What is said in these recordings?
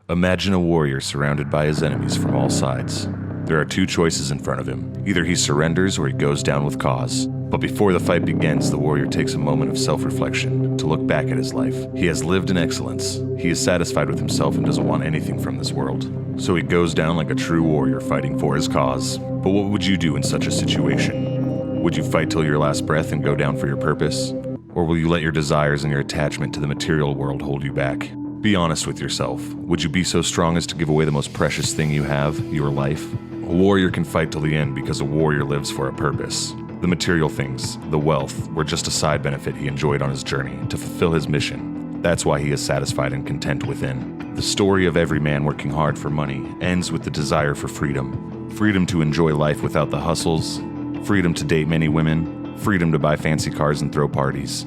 Imagine a warrior surrounded by his enemies from all sides. There are two choices in front of him. Either he surrenders or he goes down with cause. But before the fight begins, the warrior takes a moment of self-reflection to look back at his life. He has lived in excellence. He is satisfied with himself and doesn't want anything from this world. So he goes down like a true warrior fighting for his cause. But what would you do in such a situation? Would you fight till your last breath and go down for your purpose? Or will you let your desires and your attachment to the material world hold you back? Be honest with yourself. Would you be so strong as to give away the most precious thing you have, your life? A warrior can fight till the end because a warrior lives for a purpose. The material things, the wealth, were just a side benefit he enjoyed on his journey to fulfill his mission. That's why he is satisfied and content within. The story of every man working hard for money ends with the desire for freedom. Freedom to enjoy life without the hustles. Freedom to date many women. Freedom to buy fancy cars and throw parties.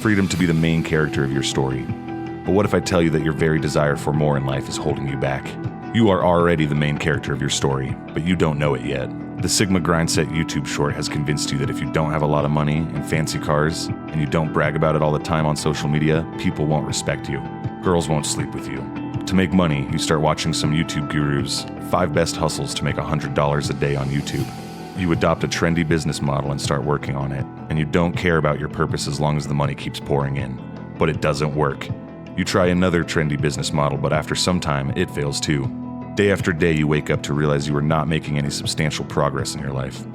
Freedom to be the main character of your story. But what if I tell you that your very desire for more in life is holding you back? You are already the main character of your story, but you don't know it yet. The Sigma Grindset YouTube short has convinced you that if you don't have a lot of money and fancy cars, and you don't brag about it all the time on social media, people won't respect you. Girls won't sleep with you. To make money, you start watching some YouTube gurus, 5 best hustles to make $100 a day on YouTube. You adopt a trendy business model and start working on it, and you don't care about your purpose as long as the money keeps pouring in. But it doesn't work. You try another trendy business model, but after some time, it fails too. Day after day, you wake up to realize you are not making any substantial progress in your life.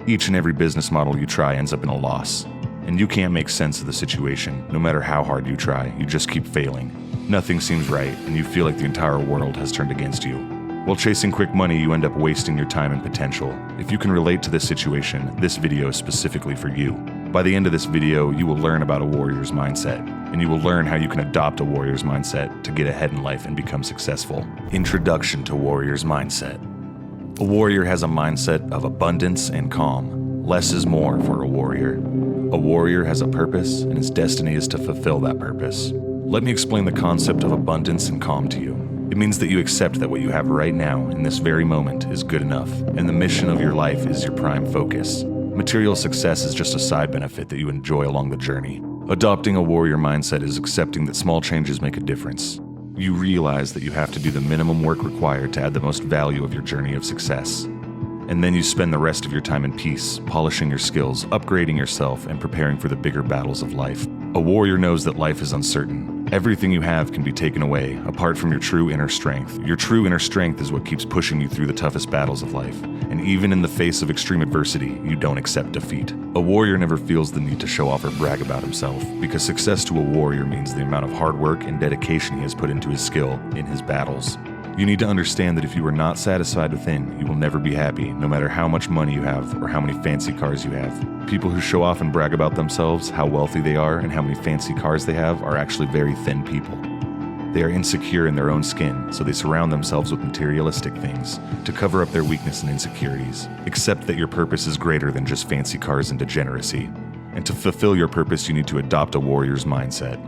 Each and every business model you try ends up in a loss. And you can't make sense of the situation. No matter how hard you try, you just keep failing. Nothing seems right, and you feel like the entire world has turned against you. While chasing quick money, you end up wasting your time and potential. If you can relate to this situation, this video is specifically for you. By the end of this video, you will learn about a warrior's mindset, and you will learn how you can adopt a warrior's mindset to get ahead in life and become successful. Introduction to warrior's mindset. A warrior has a mindset of abundance and calm. Less is more for a warrior. A warrior has a purpose, and his destiny is to fulfill that purpose. Let me explain the concept of abundance and calm to you. It means that you accept that what you have right now, in this very moment, is good enough, and the mission of your life is your prime focus. Material success is just a side benefit that you enjoy along the journey. Adopting a warrior mindset is accepting that small changes make a difference. You realize that you have to do the minimum work required to add the most value of your journey of success. And then you spend the rest of your time in peace, polishing your skills, upgrading yourself, and preparing for the bigger battles of life. A warrior knows that life is uncertain. Everything you have can be taken away, apart from your true inner strength. Your true inner strength is what keeps pushing you through the toughest battles of life. And even in the face of extreme adversity, you don't accept defeat. A warrior never feels the need to show off or brag about himself, because success to a warrior means the amount of hard work and dedication he has put into his skill in his battles. You need to understand that if you are not satisfied within, you will never be happy, no matter how much money you have or how many fancy cars you have. People who show off and brag about themselves, how wealthy they are, and how many fancy cars they have are actually very thin people. They are insecure in their own skin, so they surround themselves with materialistic things to cover up their weakness and insecurities. Accept that your purpose is greater than just fancy cars and degeneracy. And to fulfill your purpose, you need to adopt a warrior's mindset.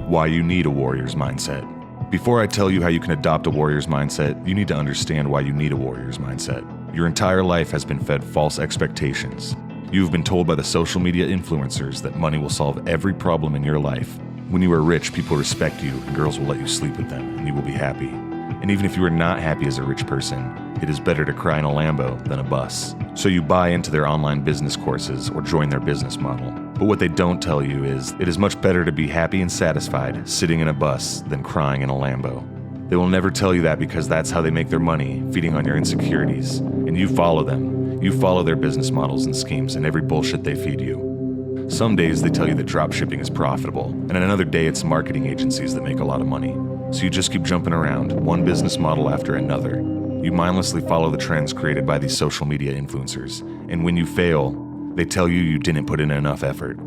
Why you need a warrior's mindset. Before I tell you how you can adopt a warrior's mindset, you need to understand why you need a warrior's mindset. Your entire life has been fed false expectations. You've been told by the social media influencers that money will solve every problem in your life. When you are rich, people respect you, and girls will let you sleep with them, and you will be happy. And even if you are not happy as a rich person, it is better to cry in a Lambo than a bus. So you buy into their online business courses or join their business model. But what they don't tell you is, it is much better to be happy and satisfied sitting in a bus than crying in a Lambo. They will never tell you that because that's how they make their money, feeding on your insecurities. And you follow them. You follow their business models and schemes and every bullshit they feed you. Some days they tell you that dropshipping is profitable, and another day it's marketing agencies that make a lot of money. So you just keep jumping around, one business model after another. You mindlessly follow the trends created by these social media influencers, and when you fail, they tell you you didn't put in enough effort.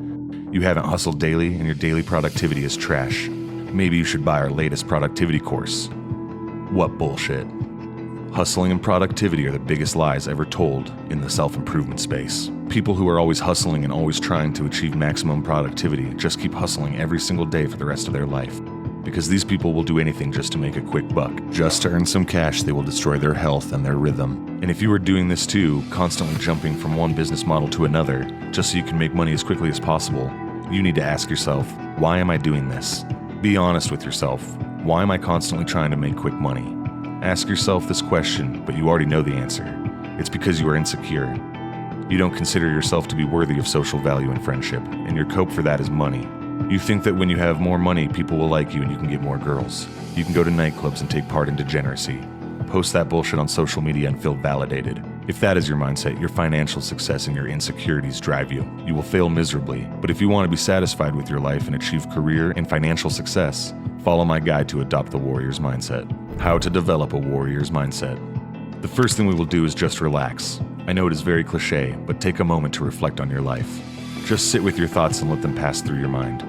You haven't hustled daily, and your daily productivity is trash. Maybe you should buy our latest productivity course. What bullshit. Hustling and productivity are the biggest lies ever told in the self-improvement space. People who are always hustling and always trying to achieve maximum productivity just keep hustling every single day for the rest of their life. Because these people will do anything just to make a quick buck. Just to earn some cash, they will destroy their health and their rhythm. And if you are doing this too, constantly jumping from one business model to another, just so you can make money as quickly as possible, you need to ask yourself, why am I doing this? Be honest with yourself. Why am I constantly trying to make quick money? Ask yourself this question, but you already know the answer. It's because you are insecure. You don't consider yourself to be worthy of social value and friendship, and your cope for that is money. You think that when you have more money, people will like you and you can get more girls. You can go to nightclubs and take part in degeneracy. Post that bullshit on social media and feel validated. If that is your mindset, your financial success and your insecurities drive you. You will fail miserably. But if you want to be satisfied with your life and achieve career and financial success, follow my guide to adopt the warrior's mindset. How to develop a warrior's mindset. The first thing we will do is just relax. I know it is very cliche, but take a moment to reflect on your life. Just sit with your thoughts and let them pass through your mind.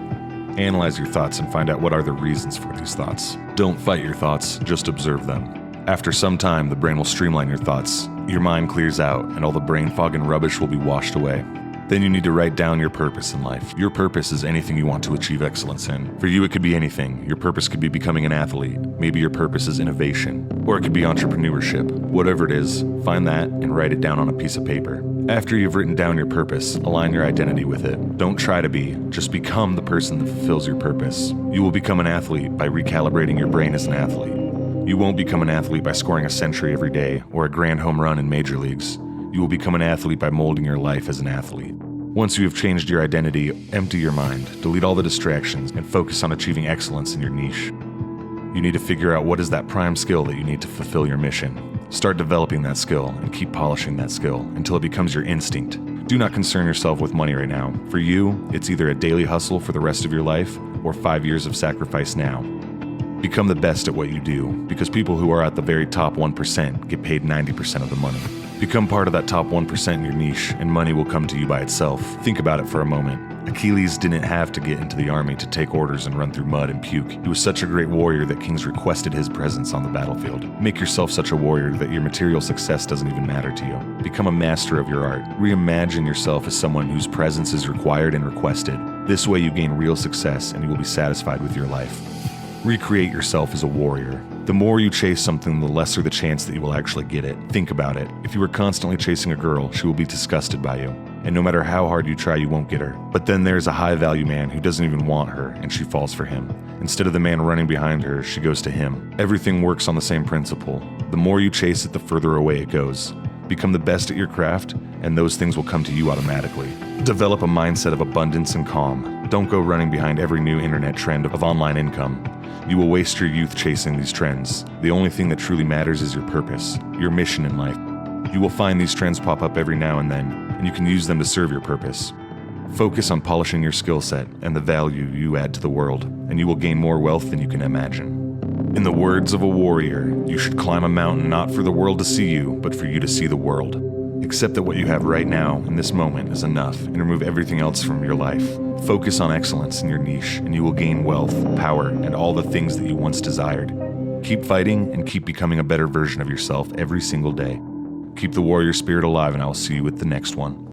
Analyze your thoughts and find out what are the reasons for these thoughts. Don't fight your thoughts, just observe them. After some time, the brain will streamline your thoughts. Your mind clears out, and all the brain fog and rubbish will be washed away. Then you need to write down your purpose in life. Your purpose is anything you want to achieve excellence in. For you, it could be anything. Your purpose could be becoming an athlete. Maybe your purpose is innovation. Or it could be entrepreneurship. Whatever it is, find that and write it down on a piece of paper. After you've written down your purpose, align your identity with it. Don't try to be, just become the person that fulfills your purpose. You will become an athlete by recalibrating your brain as an athlete. You won't become an athlete by scoring a century every day or a grand home run in major leagues. You will become an athlete by molding your life as an athlete. Once you have changed your identity, empty your mind, delete all the distractions, and focus on achieving excellence in your niche. You need to figure out what is that prime skill that you need to fulfill your mission. Start developing that skill and keep polishing that skill until it becomes your instinct. Do not concern yourself with money right now. For you, it's either a daily hustle for the rest of your life or 5 years of sacrifice now. Become the best at what you do, because people who are at the very top 1% get paid 90% of the money. Become part of that top 1% in your niche, and money will come to you by itself. Think about it for a moment. Achilles didn't have to get into the army to take orders and run through mud and puke. He was such a great warrior that kings requested his presence on the battlefield. Make yourself such a warrior that your material success doesn't even matter to you. Become a master of your art. Reimagine yourself as someone whose presence is required and requested. This way you gain real success and you will be satisfied with your life. Recreate yourself as a warrior. The more you chase something, the lesser the chance that you will actually get it. Think about it. If you are constantly chasing a girl, she will be disgusted by you. And no matter how hard you try, you won't get her. But then there's a high-value man who doesn't even want her, and she falls for him. Instead of the man running behind her, she goes to him. Everything works on the same principle. The more you chase it, the further away it goes. Become the best at your craft, and those things will come to you automatically. Develop a mindset of abundance and calm. Don't go running behind every new internet trend of online income. You will waste your youth chasing these trends. The only thing that truly matters is your purpose, your mission in life. You will find these trends pop up every now and then, and you can use them to serve your purpose. Focus on polishing your skill set and the value you add to the world, and you will gain more wealth than you can imagine. In the words of a warrior, you should climb a mountain not for the world to see you, but for you to see the world. Accept that what you have right now, in this moment, is enough, and remove everything else from your life. Focus on excellence in your niche, and you will gain wealth, power, and all the things that you once desired. Keep fighting and keep becoming a better version of yourself every single day. Keep the warrior spirit alive, and I will see you with the next one.